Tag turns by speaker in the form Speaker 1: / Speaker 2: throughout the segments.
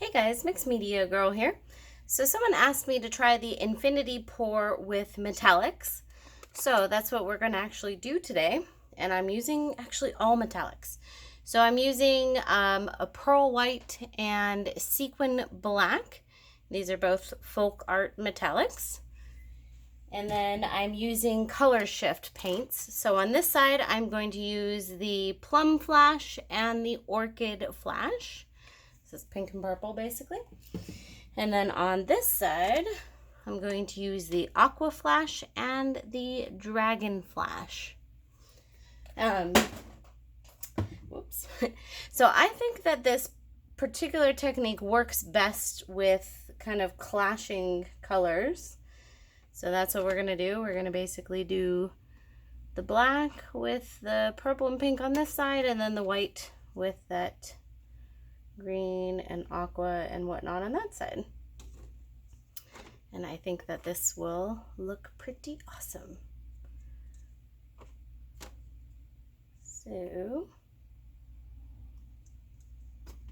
Speaker 1: Hey guys, Mixed Media Girl here. So someone asked me to try the infinity pour with metallics. So that's what we're going to actually do today. And I'm using actually all metallics. So I'm using a pearl white and sequin black. These are both Folkart metallics. And then I'm using color shift paints. So on this side, I'm going to use the plum flash and the orchid flash. This is pink and purple basically. And then on this side, I'm going to use the aqua flash and the dragon flash. Whoops. So I think that this particular technique works best with kind of clashing colors. So that's what we're going to do. We're going to basically do the black with the purple and pink on this side, and then the white with that green and aqua and whatnot on that side. And I think that this will look pretty awesome. So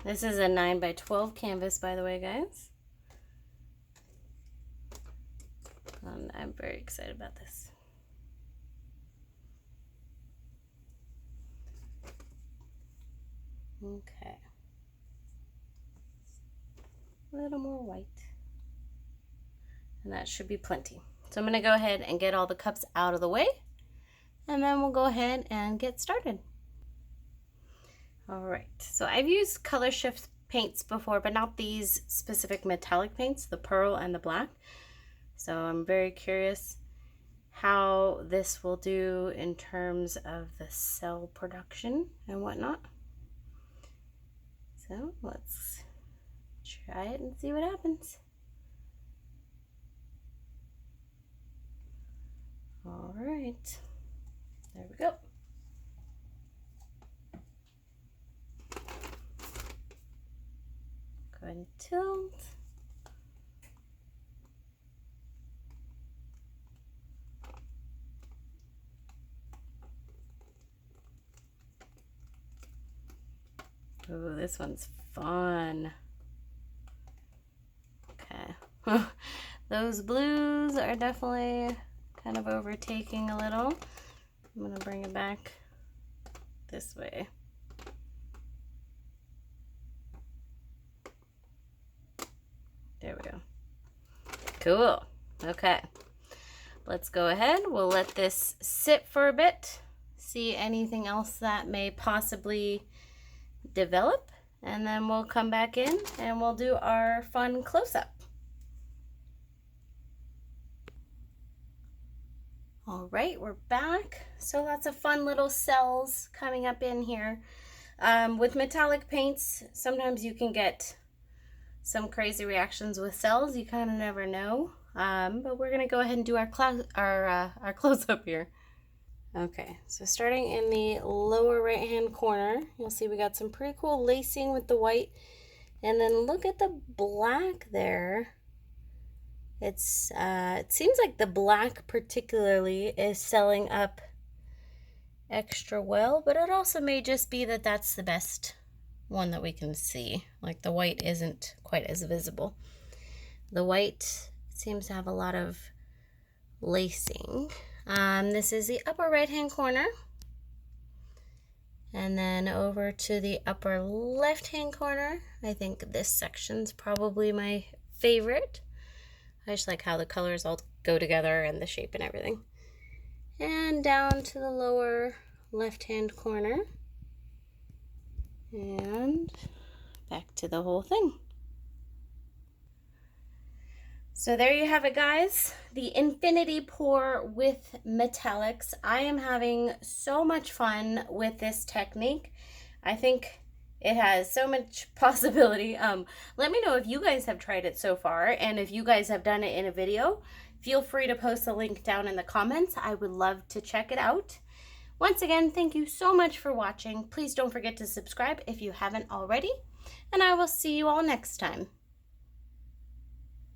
Speaker 1: this is a 9x12 canvas, by the way, guys. And I'm very excited about this. Okay. A little more white. And that should be plenty. So I'm going to go ahead and get all the cups out of the way. And then we'll go ahead and get started. Alright, so I've used color shift paints before, but not these specific metallic paints, the pearl and the black. So I'm very curious how this will do in terms of the cell production and whatnot. So let's try it and see what happens. All right, there we go. Go ahead and tilt. Oh, this one's fun. Okay. Those blues are definitely kind of overtaking a little. I'm going to bring it back this way. There we go. Cool. Okay. Let's go ahead. We'll let this sit for a bit. See anything else that may possibly develop. And then we'll come back in and we'll do our fun close-up. All right, we're back. So lots of fun little cells coming up in here. With metallic paints, sometimes you can get some crazy reactions with cells. You kind of never know. But we're gonna go ahead and do our close-up here. Okay, so starting in the lower right-hand corner, you'll see we got some pretty cool lacing with the white. And then look at the black there. It seems like the black particularly is selling up extra well, but it also may just be that that's the best one that we can see. Like the white isn't quite as visible. The white seems to have a lot of lacing. This is the upper right-hand corner. And then over to the upper left-hand corner. I think this section's probably my favorite. I just like how the colors all go together and the shape and everything. And down to the lower left-hand corner. And back to the whole thing. So there you have it, guys. The infinity pour with metallics. I am having so much fun with this technique. I think it has so much possibility. Let me know if you guys have tried it so far, and if you guys have done it in a video. Feel free to post a link down in the comments. I would love to check it out. Once again, thank you so much for watching. Please don't forget to subscribe if you haven't already, and I will see you all next time.